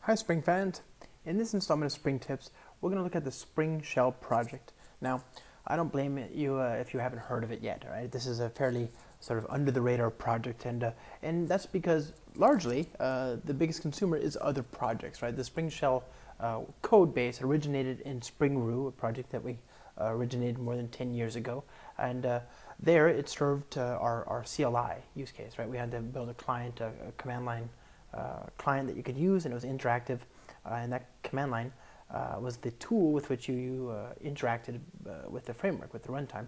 Hi Spring fans! In this installment of Spring Tips, we're going to look at the Spring Shell project. Now, I don't blame you if you haven't heard of it yet, right? This is a fairly sort of under the radar project, and that's because largely the biggest consumer is other projects, right? The Spring Shell code base originated in Spring Roo, a project that we originated more than 10 years ago, and there it served our CLI use case, right? We had to build a client, a command line client that you could use, and it was interactive, and that command line was the tool with which you interacted with the framework, with the runtime.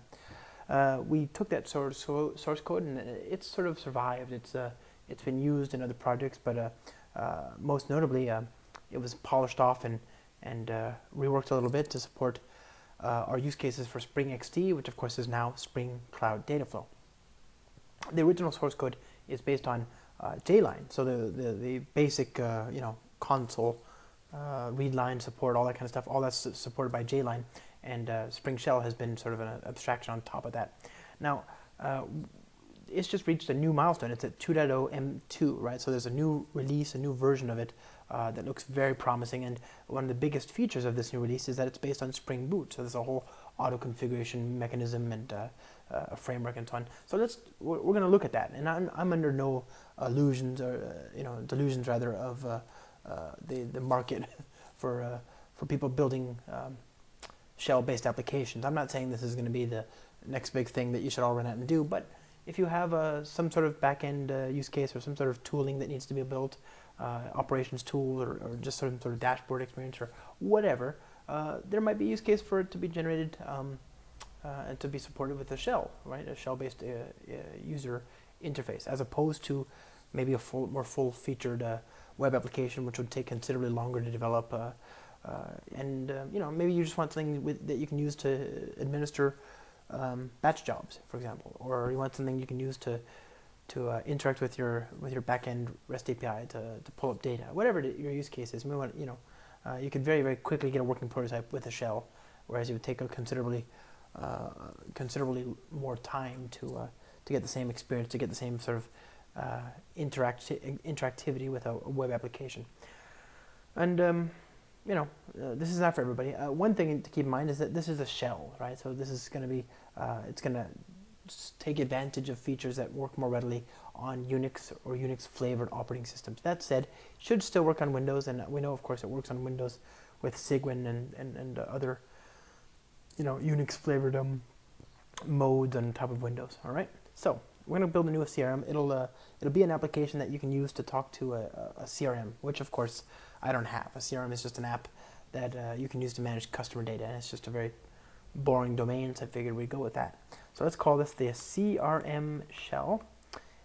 We took that source code, and it's sort of survived. It's been used in other projects, but most notably, it was polished off and reworked a little bit to support our use cases for Spring XD, which of course is now Spring Cloud Dataflow. The original source code is based on JLine, so the basic console, read line support, all that kind of stuff, all that's supported by JLine, and Spring Shell has been sort of an abstraction on top of that. Now, it's just reached a new milestone. It's at 2.0 M2, right? So there's a new release, a new version of it that looks very promising, and one of the biggest features of this new release is that it's based on Spring Boot, so there's a whole auto configuration mechanism and a framework and so on. So we're going to look at that, and I'm under no illusions or delusions rather of the market for people building shell-based applications. I'm not saying this is going to be the next big thing that you should all run out and do, but if you have some sort of back-end use case or some sort of tooling that needs to be built, operations tool or just some sort of dashboard experience or whatever, there might be a use case for it to be generated and to be supported with a shell, right? A shell-based user interface, as opposed to maybe a more full-featured web application, which would take considerably longer to develop. Maybe you just want something that you can use to administer batch jobs, for example, or you want something you can use to interact with your backend REST API to pull up data, whatever your use case is. You could very, very quickly get a working prototype with a shell, whereas it would take a considerably more time to get the same experience, to get the same sort of interactivity with a web application. And this is not for everybody. One thing to keep in mind is that this is a shell, right? So this is going to be, it's going to take advantage of features that work more readily on Unix or Unix-flavored operating systems. That said, it should still work on Windows, and we know, of course, it works on Windows with Cygwin and other, Unix-flavored modes on top of Windows. All right. So we're going to build a new CRM. It'll be an application that you can use to talk to a CRM, which of course I don't have. A CRM is just an app that you can use to manage customer data, and it's just a very boring domain, so I figured we'd go with that. So let's call this the CRM shell,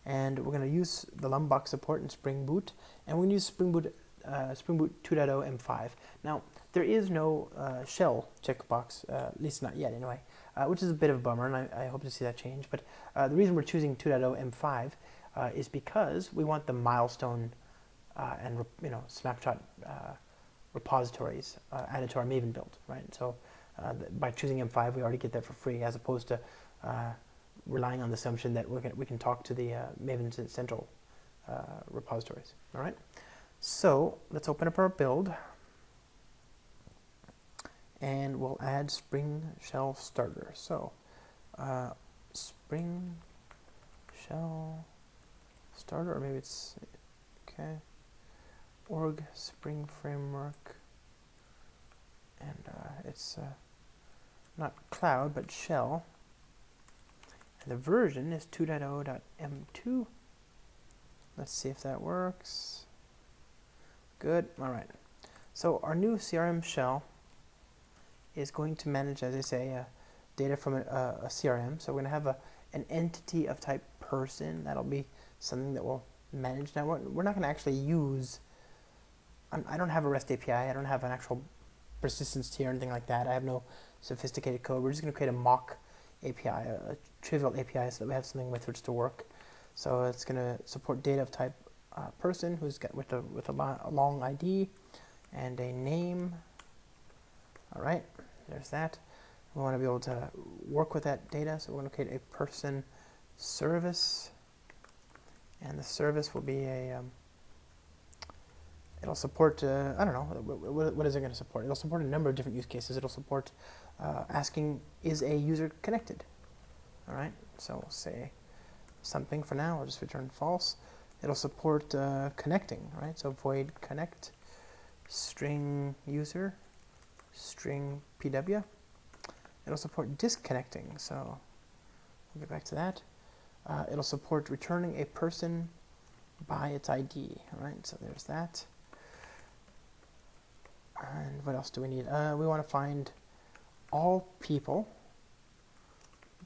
and we're going to use the Lumbox support in Spring Boot, and we're going to use Spring Boot 2.0 M5. Now, there is no shell checkbox, at least not yet anyway, which is a bit of a bummer, and I hope to see that change. But the reason we're choosing 2.0 M5 is because we want the milestone and snapshot repositories added to our Maven build, right? So by choosing M5, we already get that for free, as opposed to relying on the assumption that we can talk to the Maven Central repositories. All right. So let's open up our build, and we'll add Spring Shell Starter. So Spring Shell Starter, or maybe it's okay. Org Spring Framework, and it's not cloud but shell, and the version is 2.0.m2. Let's see if that works. Good. All right. So our new CRM shell is going to manage, as I say, data from a CRM. So we're going to have an entity of type person. That'll be something that we'll manage. Now we're not going to actually use. I don't have a REST API. I don't have an actual persistence tier or anything like that. I have no sophisticated code. We're just going to create a mock API, a trivial API, so that we have something with which to work. So it's going to support data of type person, who's got with a long ID and a name. All right, there's that. We want to be able to work with that data, so we're going to create a person service, and the service will be It'll support, I don't know, what is it going to support? It'll support a number of different use cases. It'll support asking, is a user connected? All right, so we'll say something for now. I'll just return false. It'll support connecting, right? So void connect, string user, string PW. It'll support disconnecting, so we'll get back to that. It'll support returning a person by its ID, all right? So there's that. And what else do we need? We want to find all people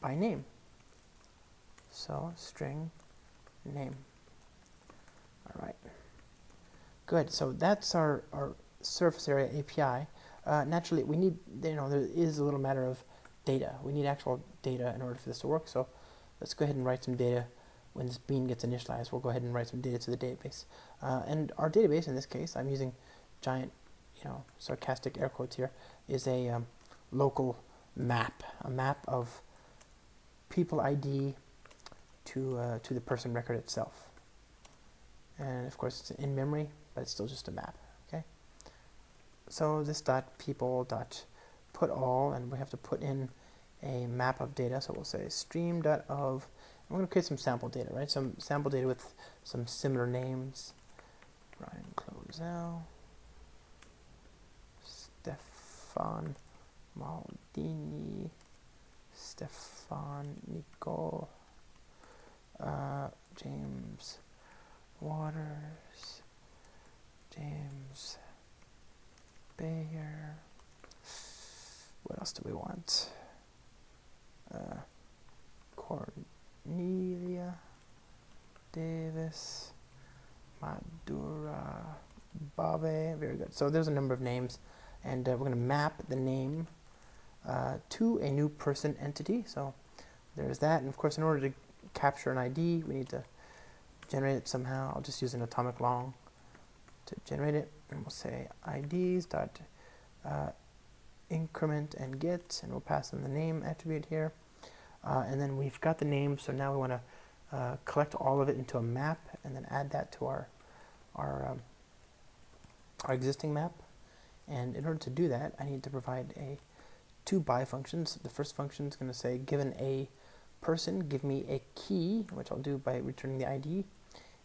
by name. So string name. All right. Good. So that's our surface area API. Naturally, we need, there is a little matter of data. We need actual data in order for this to work. So let's go ahead and write some data. When this bean gets initialized, we'll go ahead and write some data to the database. And our database, in this case, I'm using giant, sarcastic air quotes here, is a local map, a map of people ID to the person record itself. And of course, it's in memory, but it's still just a map. Okay. So this dot people dot put all, and we have to put in a map of data. So we'll say stream dot of. I'm going to create some sample data, right? Some sample data with some similar names. Brian Clozel, Stefan Maldini, Stefan Nicole, James Waters, James Bayer. What else do we want? Cornelia Davis, Madura Babe. Very good. So there's a number of names, and we're going to map the name to a new person entity. So there's that. And of course, in order to capture an ID, we need to generate it somehow. I'll just use an atomic long to generate it, and we'll say IDs dot increment and get, and we'll pass in the name attribute here. And then we've got the name, so now we want to collect all of it into a map and then add that to our existing map. And in order to do that, I need to provide two by functions. The first function is going to say, given a person, give me a key, which I'll do by returning the ID.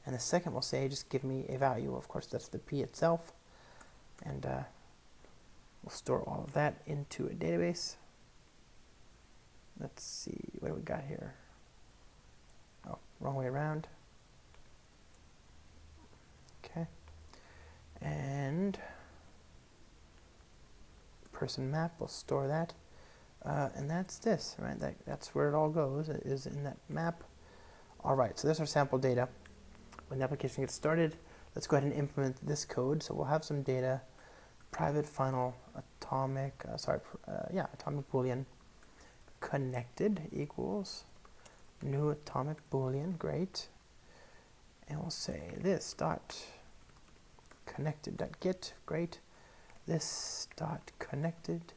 And the second will say, just give me a value. Of course, that's the P itself. And we'll store all of that into a database. Let's see, what do we got here? Oh, wrong way around. Okay. And person map, we'll store that. And that's this, right? That's where it all goes, it is in that map. All right, so there's our sample data. When the application gets started, let's go ahead and implement this code. So we'll have some data, private final atomic, atomic boolean connected equals new atomic boolean, great. And we'll say this dot connected dot get, great. This dot connected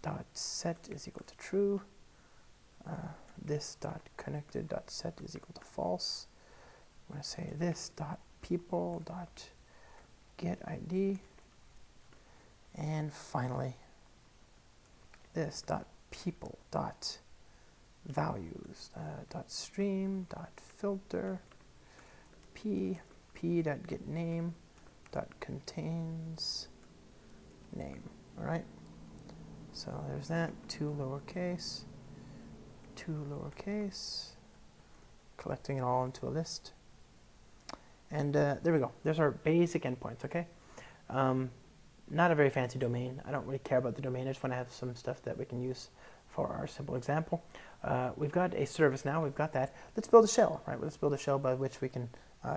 dot set is equal to true. This dot connected dot set is equal to false. I'm going to say this dot people dot get ID, and finally this dot people dot values dot stream dot filter p dot get name dot contains name. All right, so there's that, two lowercase, collecting it all into a list. And there we go. There's our basic endpoints, okay? Not a very fancy domain. I don't really care about the domain. I just want to have some stuff that we can use for our simple example. We've got a service now. We've got that. Let's build a shell, right? Let's build a shell by which we can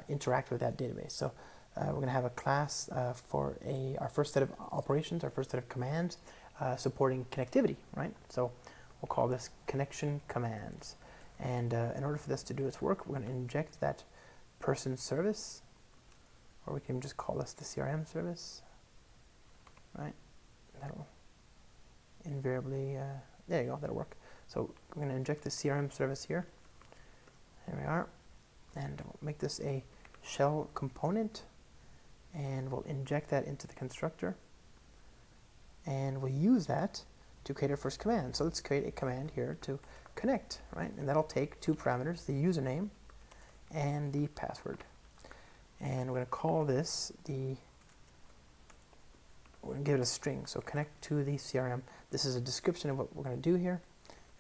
interact with that database. So we're going to have a class for our first set of operations, our first set of commands supporting connectivity, right? So we'll call this connection commands. And in order for this to do its work, we're going to inject that person service, or we can just call this the CRM service, right? That'll invariably, there you go, that'll work. So we're going to inject the CRM service here. There we are. And we'll make this a shell component. and we'll inject that into the constructor, and we'll use that to create our first command. So let's create a command here to connect, right? And that'll take two parameters, the username and the password. And we're going to call this we're going to give it a string, so connect to the CRM. This is a description of what we're going to do here.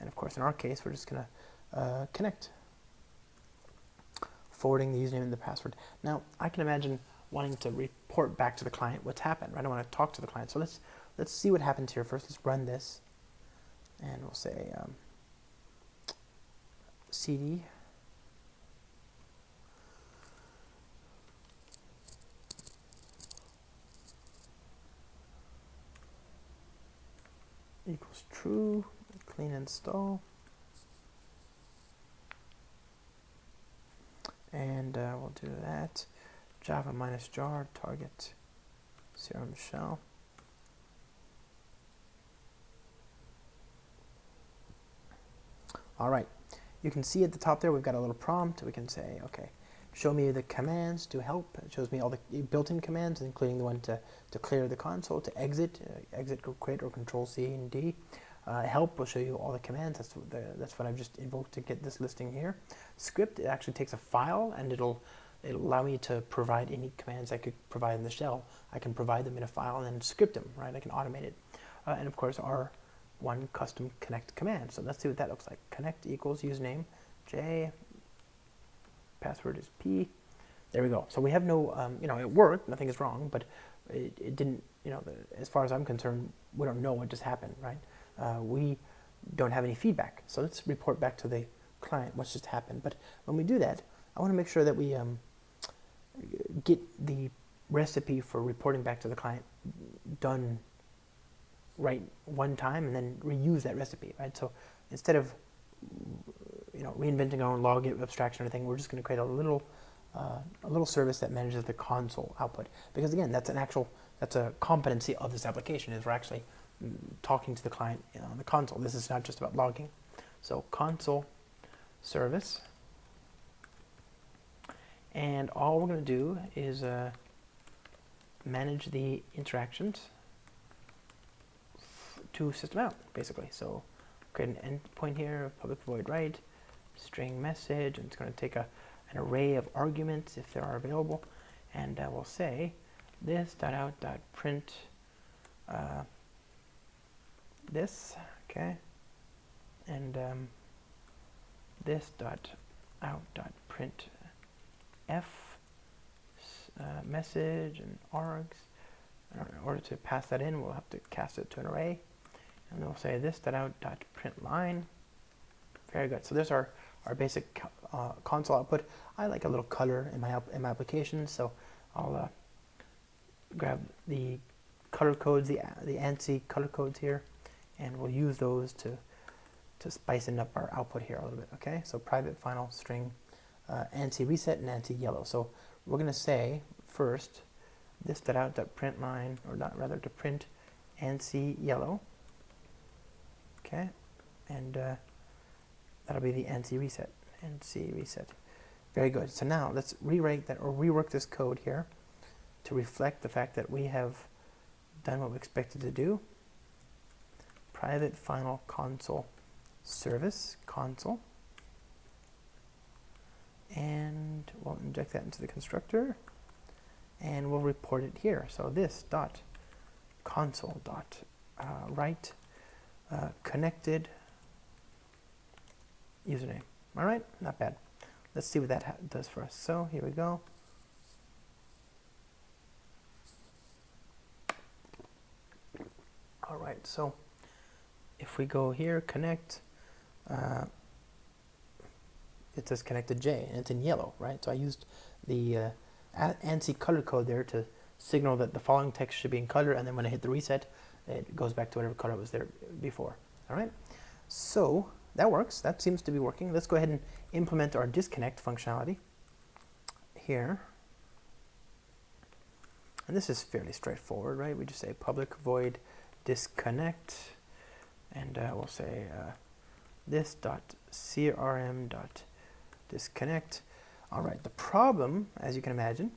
And of course, in our case, we're just going to connect, forwarding the username and the password. Now, I can imagine wanting to report back to the client what's happened, right? I want to talk to the client. So let's see what happens here first. Let's run this, and we'll say cd equals true, clean install, and we'll do that. Java -jar target CRM shell. All right, you can see at the top there we've got a little prompt. We can say, okay, show me the commands to help. It shows me all the built-in commands, including the one to clear the console, to exit, exit, go quit, or Control C and D. Help will show you all the commands. That's what I've just invoked to get this listing here. Script, it actually takes a file, and it'll allow me to provide any commands I could provide in the shell. I can provide them in a file and then script them, right? I can automate it. And of course, our one custom connect command. So let's see what that looks like. Connect equals username J, password is P. There we go. So we have no, it worked, nothing is wrong, but it didn't, as far as I'm concerned, we don't know what just happened, right? We don't have any feedback. So let's report back to the client what's just happened. But when we do that, I want to make sure that we get the recipe for reporting back to the client done right one time and then reuse that recipe, right? So instead of reinventing our own log abstraction or anything, we're just going to create a little service that manages the console output, because again, that's a competency of this application, is we're actually talking to the client on the console. This is not just about logging. So console service, and all we're going to do is manage the interactions to system out, basically. So create an endpoint here, public void write, string message, and it's going to take an array of arguments if there are available, and we'll say this.out.print this, okay, and this.out.print f message and args. In order to pass that in, we'll have to cast it to an array, and then we'll say this.out.print line. Very good. So there's our basic console output. I like a little color in my application, so I'll grab the color codes, the ANSI color codes here, and we'll use those to spice up our output here a little bit. Okay, so private final string ANSI reset and ANSI yellow. So we're going to say first this.out.print line, or not, rather, to print ANSI yellow. Okay, and that'll be the ANSI reset. ANSI reset. Very good. So now let's rewrite that, or rework this code here to reflect the fact that we have done what we expected to do. Private final console service console, and we'll inject that into the constructor, and we'll report it here. So this dot console dot write connected username. All right, not bad. Let's see what that does for us. So here we go. All right, so if we go here, connect, it says connected J, and it's in yellow, right? So I used the ANSI color code there to signal that the following text should be in color, and then when I hit the reset, it goes back to whatever color was there before. All right, so that works. That seems to be working. Let's go ahead and implement our disconnect functionality here. And this is fairly straightforward, right? We just say public void disconnect, and we'll say this.crm.disconnect. All right, the problem, as you can imagine,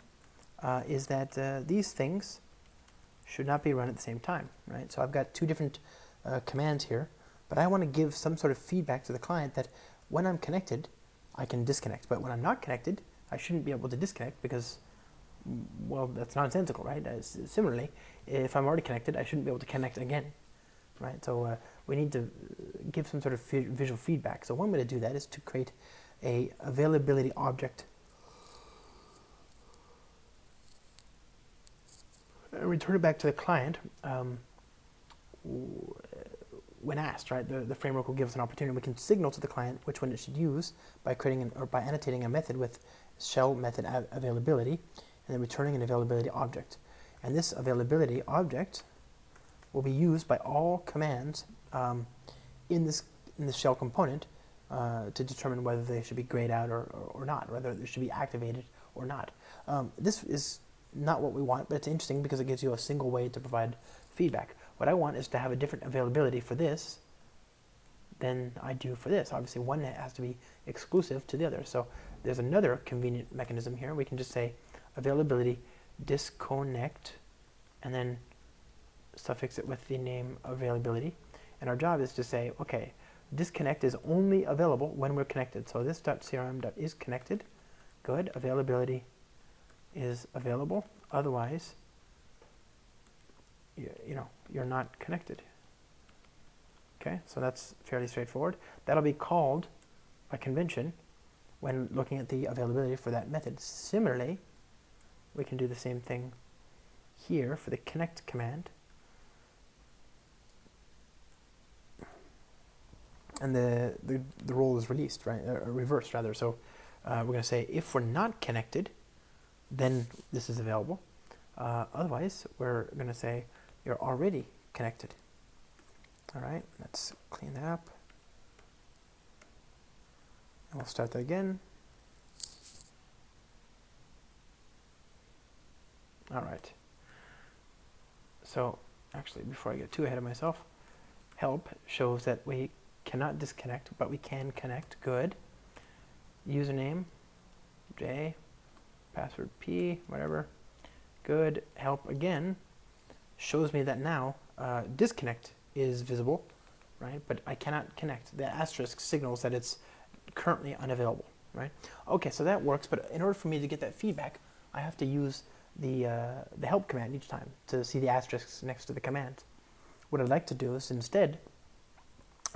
is that these things should not be run at the same time, right? So I've got two different commands here, but I want to give some sort of feedback to the client that when I'm connected, I can disconnect, but when I'm not connected, I shouldn't be able to disconnect because, well, that's nonsensical, right? Similarly, if I'm already connected, I shouldn't be able to connect again, right? So we need to give some sort of visual feedback. So one way to do that is to create a availability object and return it back to the client when asked, right? The framework will give us an opportunity. We can signal to the client which one it should use by creating or by annotating a method with shell method availability, and then returning an availability object. And this availability object will be used by all commands in this shell component to determine whether they should be grayed out or not, whether they should be activated or not. This is not what we want, but it's interesting because it gives you a single way to provide feedback. What I want is to have a different availability for this than I do for this. Obviously, one has to be exclusive to the other. So there's another convenient mechanism here. We can just say availability disconnect and then suffix it with the name availability. And our job is to say, okay, disconnect is only available when we're connected. So this .crm.is connected. Good. Availability is available. Otherwise, you're not connected. Okay, so that's fairly straightforward. That'll be called by convention when looking at the availability for that method. Similarly, we can do the same thing here for the connect command. And the role is released, right? Reversed rather. So we're going to say if we're not connected, then this is available. Otherwise, we're going to say you're already connected. All right, let's clean that up. And we'll start that again. All right. So actually, before I get too ahead of myself, help shows that we cannot disconnect, but we can connect. Good. Username, J, password P, whatever. Good. Help again shows me that now disconnect is visible, right? But I cannot connect. The asterisk signals that it's currently unavailable, right? Okay, so that works, but in order for me to get that feedback, I have to use the help command each time to see the asterisks next to the command. What I'd like to do is instead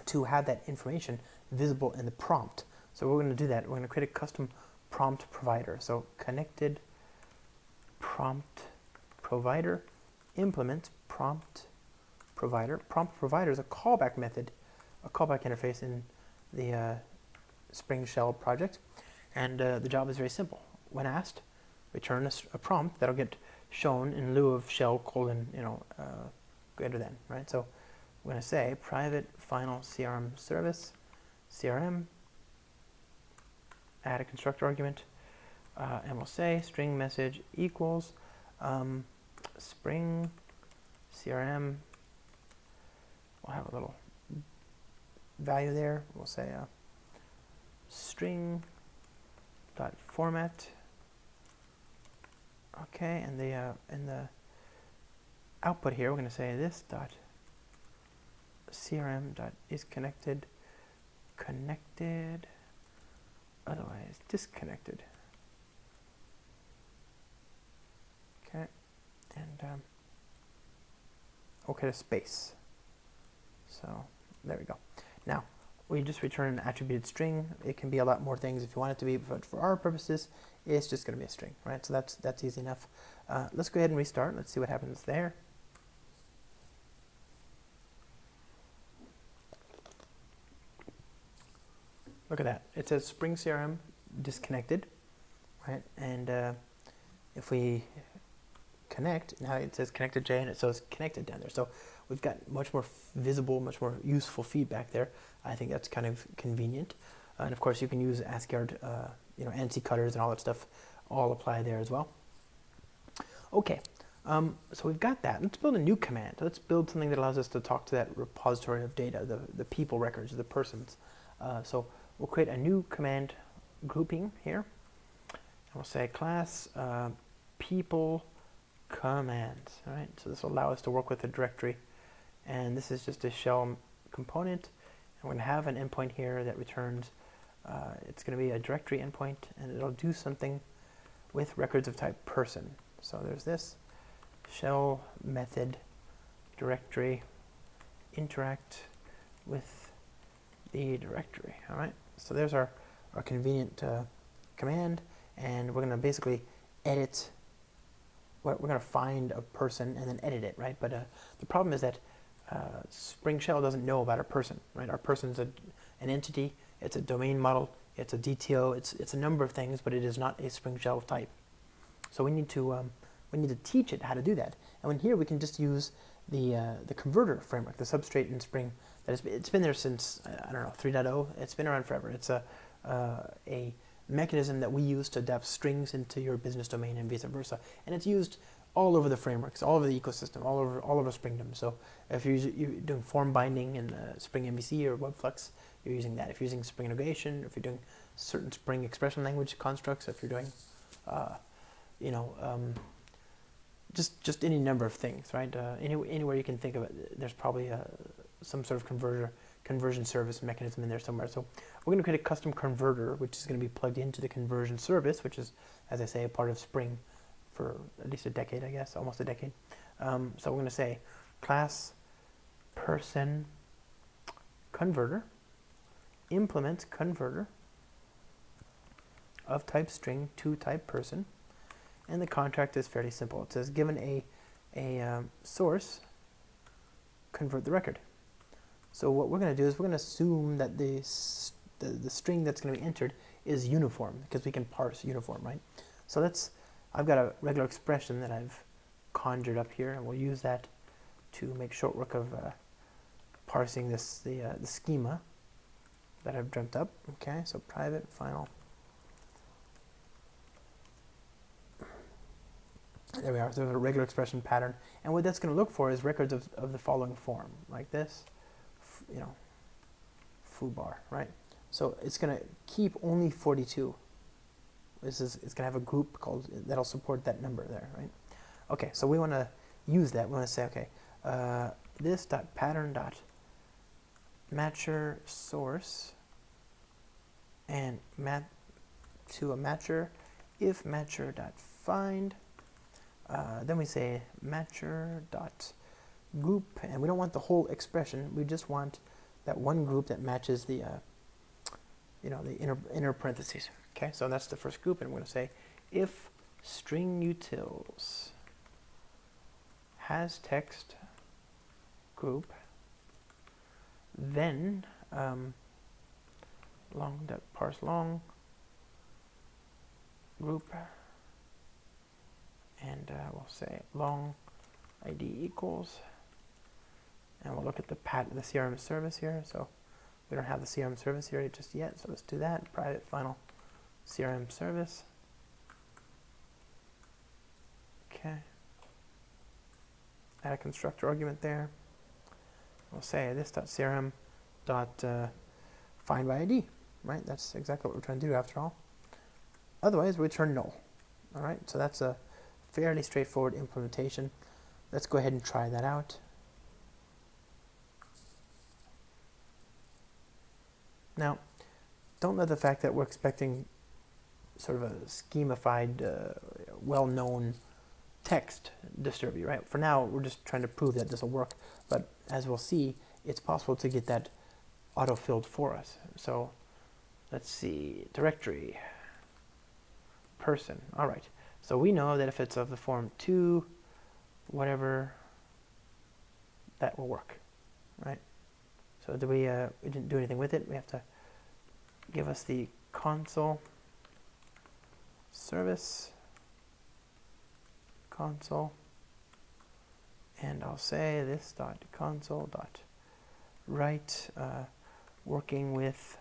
to have that information visible in the prompt. So we're going to do that. We're going to create a custom prompt provider. So connected prompt provider implement prompt provider. Prompt provider is a callback method, a callback interface in the Spring Shell project, and the job is very simple. When asked, return a prompt that'll get shown in lieu of shell : greater than, right? So we're going to say private final CRM service, CRM, add a constructor argument, and we'll say string message equals Spring CRM. We'll have a little value there. We'll say string dot format. Okay, and in the output here, we're going to say this dot CRM dot is connected, otherwise disconnected. Okay, and okay, to space. So there we go. Now we just return an attributed string. It can be a lot more things if you want it to be, but for our purposes, it's just going to be a string, right? So that's easy enough. Let's go ahead and restart. Let's see what happens there. Look at that. It says Spring CRM disconnected, right? And if we connect, now it says connected J, and it says connected down there. So we've got much more visible, much more useful feedback there. I think that's kind of convenient. And of course, you can use ASCII, ANSI cutters and all that stuff all apply there as well. Okay, so we've got that. Let's build a new command. Let's build something that allows us to talk to that repository of data, the people records, the persons. So we'll create a new command grouping here. And we'll say class people commands. All right, so this will allow us to work with a directory, and this is just a shell component. And we're going to have an endpoint here that returns. It's going to be a directory endpoint, and it'll do something with records of type person. So there's this shell method directory interact with the directory. All right, so there's our convenient command, and we're going to basically edit. We're going to find a person and then edit it, right? But the problem is that Spring Shell doesn't know about a person, right? Our person's an entity. It's a domain model. It's a DTO. It's a number of things, but it is not a Spring Shell type. So we need to teach it how to do that. And when here we can just use the converter framework, the substrate in Spring. It's been there since I don't know 3.0. It's been around forever. It's a mechanism that we use to adapt strings into your business domain and vice versa. And it's used all over the frameworks, all over the ecosystem, all over Springdom. So if you're doing form binding in Spring MVC or WebFlux, you're using that. If you're using Spring integration, if you're doing certain Spring expression language constructs, if you're doing, just any number of things, right? Anywhere you can think of it, there's probably some sort of conversion service mechanism in there somewhere. So we're going to create a custom converter, which is going to be plugged into the conversion service, which is, as I say, a part of Spring for at least a decade, I guess, almost a decade. So we're going to say class person converter implement converter of type string to type person, and the contract is fairly simple. It says given a source, convert the record. So what we're going to do is we're going to assume that the string that's going to be entered is uniform, because we can parse uniform, right? So I've got a regular expression that I've conjured up here, and we'll use that to make short work of parsing the schema that I've dreamt up. Okay, so private final. There we are. So there's a regular expression pattern, and what that's going to look for is records of the following form, like this, foo bar, right? So it's going to keep only 42. It's going to have a group that'll support that number there, right? Okay, so we want to use that. We want to say, okay, this dot pattern dot matcher source and map to a matcher if matcher dot find. Then we say matcher dot group, and we don't want the whole expression. We just want that one group that matches the the inner parentheses. Okay, so that's the first group, and we're going to say if string utils has text group, then long.parse long group, and we'll say long ID equals, and we'll look at the CRM service here. So we don't have the CRM service here just yet, so let's do that. Private final CRM service. Okay. Add a constructor argument there. We'll say this.crm find by ID, right? That's exactly what we're trying to do after all. Otherwise, we return null. All right, so that's a fairly straightforward implementation. Let's go ahead and try that out. Now, don't let the fact that we're expecting sort of a schemified, well-known text disturb you, right? For now, we're just trying to prove that this will work, but as we'll see, it's possible to get that auto-filled for us. So let's see, directory, person, all right. So we know that if it's of the form to whatever, that will work, right? So we didn't do anything with it. We have to give us the console service console, and I'll say this dot console dot write working with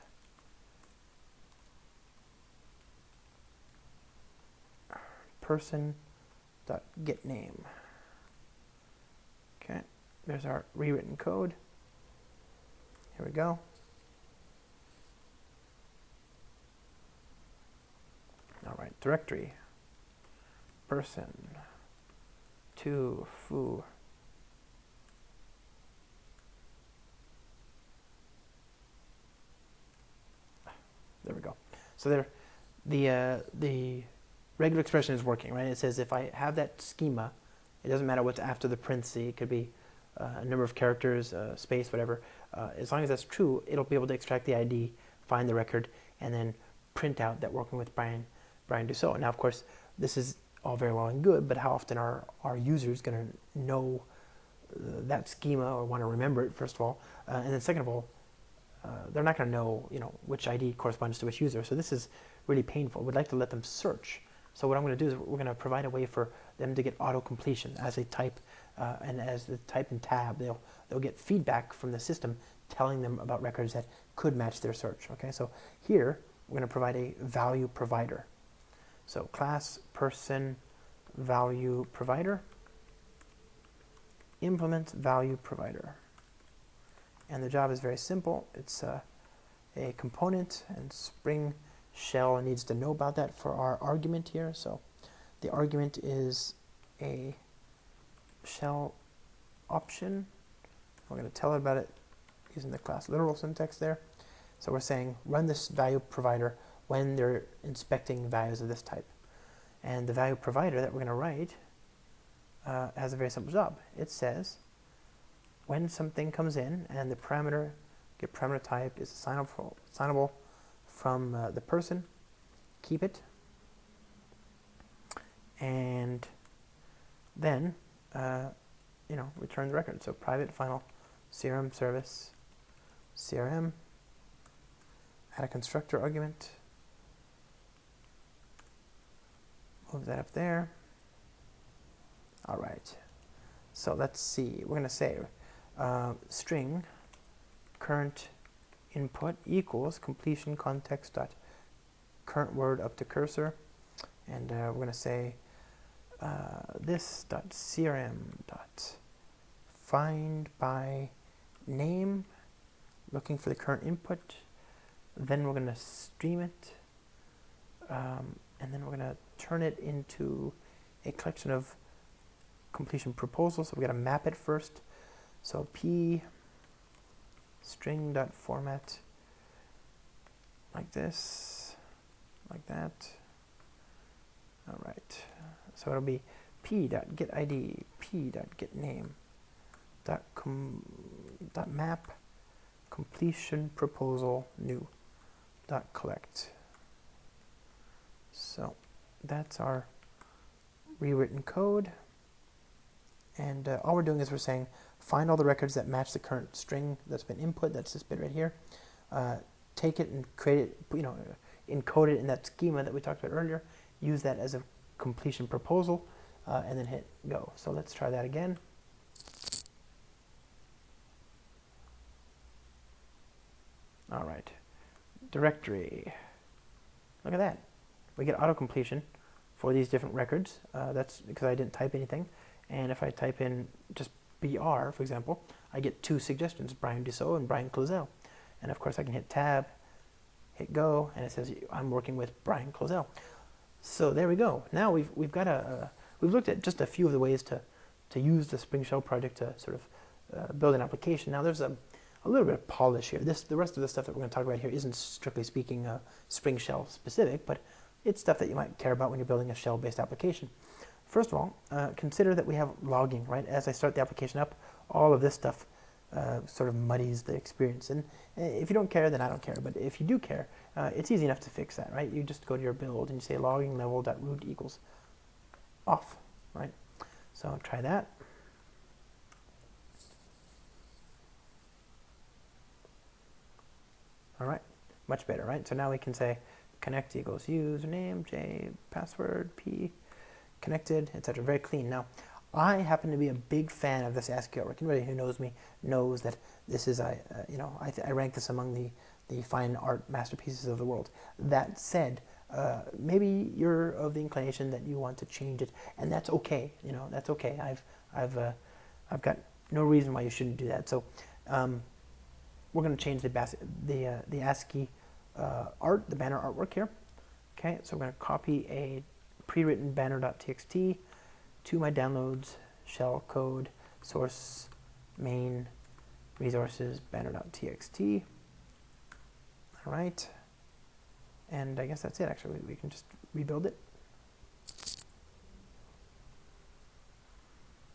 person dot get name. Okay, there's our rewritten code. Here we go. All right, directory person to foo. There we go. So there, the regular expression is working, right? It says if I have that schema, it doesn't matter what's after the parenthesis. It could be a number of characters, space, whatever. As long as that's true, it'll be able to extract the ID, find the record, and then print out that working with Brian Dussault. Now, of course, this is all very well and good, but how often are our users going to know that schema or want to remember it, first of all? And then second of all, they're not going to know, which ID corresponds to which user. So this is really painful. We'd like to let them search. So what I'm going to do is we're going to provide a way for them to get auto-completion as they type, and as they type in tab, they'll get feedback from the system telling them about records that could match their search. Okay, so here we're going to provide a value provider. So class person value provider, implement value provider. And the job is very simple. It's a component, and Spring Shell needs to know about that for our argument here. So the argument is a shell option. We're going to tell it about it using the class literal syntax there. So we're saying run this value provider when they're inspecting values of this type. And the value provider that we're going to write has a very simple job. It says when something comes in and the parameter, get parameter type is assignable from the person, keep it, and then return the record. So private final CRM service, CRM, add a constructor argument, move that up there. All right, so let's see, we're going to say string current input equals completion context dot current word up to cursor, and we're going to say this dot crm dot find by name, looking for the current input. Then we're going to stream it, and then we're going to turn it into a collection of completion proposals. So we got to map it first. So p string dot format like this, like that. All right. So it'll be p dot get ID, p dot get name, dot map completion proposal new dot collect. So that's our rewritten code, and all we're doing is we're saying find all the records that match the current string that's been input. That's this bit right here. Take it and create it, encode it in that schema that we talked about earlier. Use that as a completion proposal, and then hit go. So let's try that again. All right, directory. Look at that. We get auto completion for these different records. That's because I didn't type anything. And if I type in just BR, for example, I get two suggestions, Brian Dussault and Brian Clozel. And of course I can hit tab, hit go, and it says I'm working with Brian Clozel. So there we go. Now we've looked at just a few of the ways to use the Spring Shell project to sort of build an application. Now there's a little bit of polish here. The rest of the stuff that we're going to talk about here isn't strictly speaking Spring Shell specific, but it's stuff that you might care about when you're building a shell-based application. First of all, consider that we have logging, right? As I start the application up, all of this stuff sort of muddies the experience. And if you don't care, then I don't care. But if you do care, it's easy enough to fix that, right? You just go to your build and you say logging level.root equals off, right? So try that. All right, much better, right? So now we can say connect equals username, J, password, P, connected, etc. Very clean. Now, I happen to be a big fan of this ASCII artwork. Anybody who knows me knows that this is, I rank this among the fine art masterpieces of the world. That said, maybe you're of the inclination that you want to change it, and that's okay. That's okay. I've got no reason why you shouldn't do that. So, we're going to change the ASCII art, the banner artwork here. Okay, so we're going to copy a pre-written banner.txt to my downloads, shell code, source, main, resources, banner.txt. All right. And I guess that's it, actually. We can just rebuild it.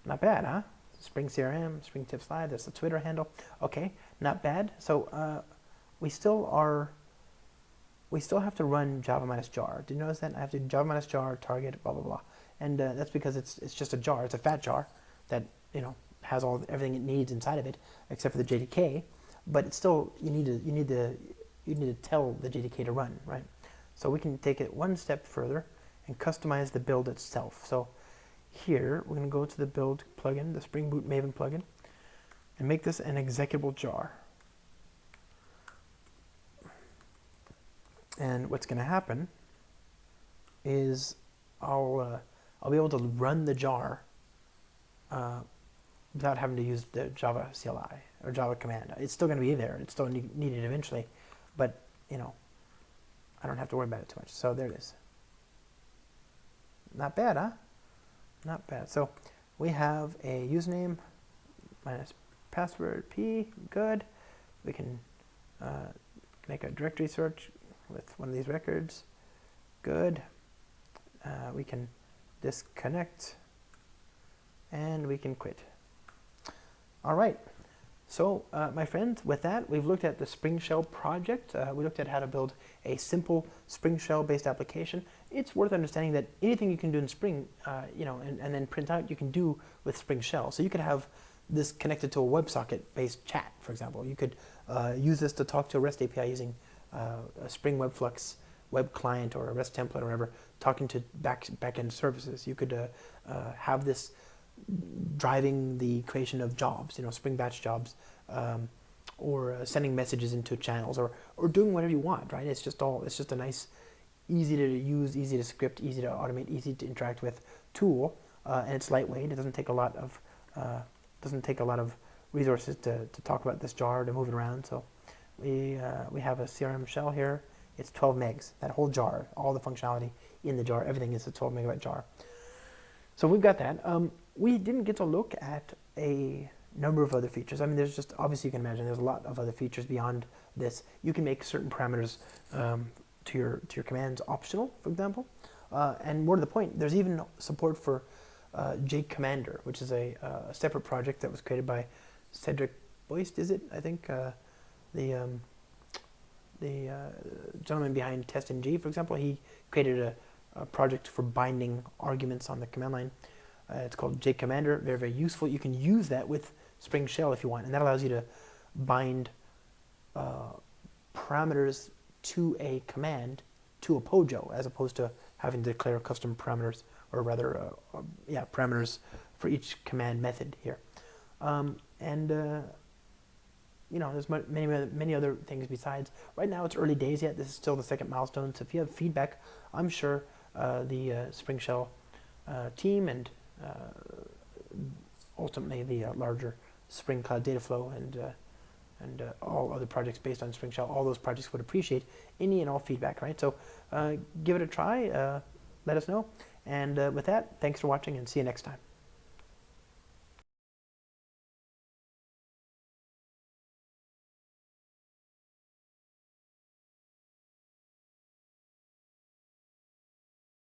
Not bad, huh? Spring CRM, Spring Tips Live, there's the Twitter handle. Okay, not bad. So we still have to run java-jar. Did you notice that? I have to java-jar target, blah, blah, blah. And that's because it's just a jar. It's a fat jar that, you know, has everything it needs inside of it, except for the JDK. But it's still, you need to tell the JDK to run, right? So we can take it one step further and customize the build itself. So here, we're going to go to the build plugin, the Spring Boot Maven plugin, and make this an executable jar. And what's going to happen is I'll be able to run the jar without having to use the Java CLI or Java command. It's still going to be there. It's still needed eventually, but you know, I don't have to worry about it too much. So there it is. Not bad, huh? Not bad. So we have a username minus password p. Good. We can make a directory search with one of these records. Good. We can disconnect and we can quit. All right. So my friends, with that, we've looked at the Spring Shell project. We looked at how to build a simple Spring Shell based application. It's worth understanding that anything you can do in Spring, you know, and then print out, you can do with Spring Shell. So you could have this connected to a WebSocket based chat, for example. You could use this to talk to a REST API using a Spring Webflux web client or a REST template or whatever, talking to back-end services. You could have this driving the creation of jobs, you know, Spring Batch jobs, or sending messages into channels, or doing whatever you want, right? It's just a nice, easy to use, easy to script, easy to automate, easy to interact with tool, and it's lightweight. It doesn't take a lot of resources to talk about this jar, to move it around. So we have a CRM shell here. It's 12 megs. That whole jar, all the functionality in the jar, everything is a 12 megabyte jar. So we've got that. We didn't get to look at a number of other features. I mean, there's just, obviously you can imagine there's a lot of other features beyond this. You can make certain parameters to your commands optional, for example. And more to the point, there's even support for JCommander, which is a separate project that was created by Cedric Boist, is it? I think the gentleman behind TestNG, for example, he created a project for binding arguments on the command line. It's called JCommander. Very, very useful. You can use that with Spring Shell if you want, and that allows you to bind parameters to a command to a POJO, as opposed to having to declare custom parameters, or rather, parameters for each command method here. You know, there's many other things besides. Right now, it's early days yet. This is still the second milestone. So if you have feedback, I'm sure the Spring Shell team and ultimately the larger Spring Cloud Dataflow and all other projects based on Spring Shell, all those projects would appreciate any and all feedback, right? So give it a try. Let us know. And with that, thanks for watching, and see you next time.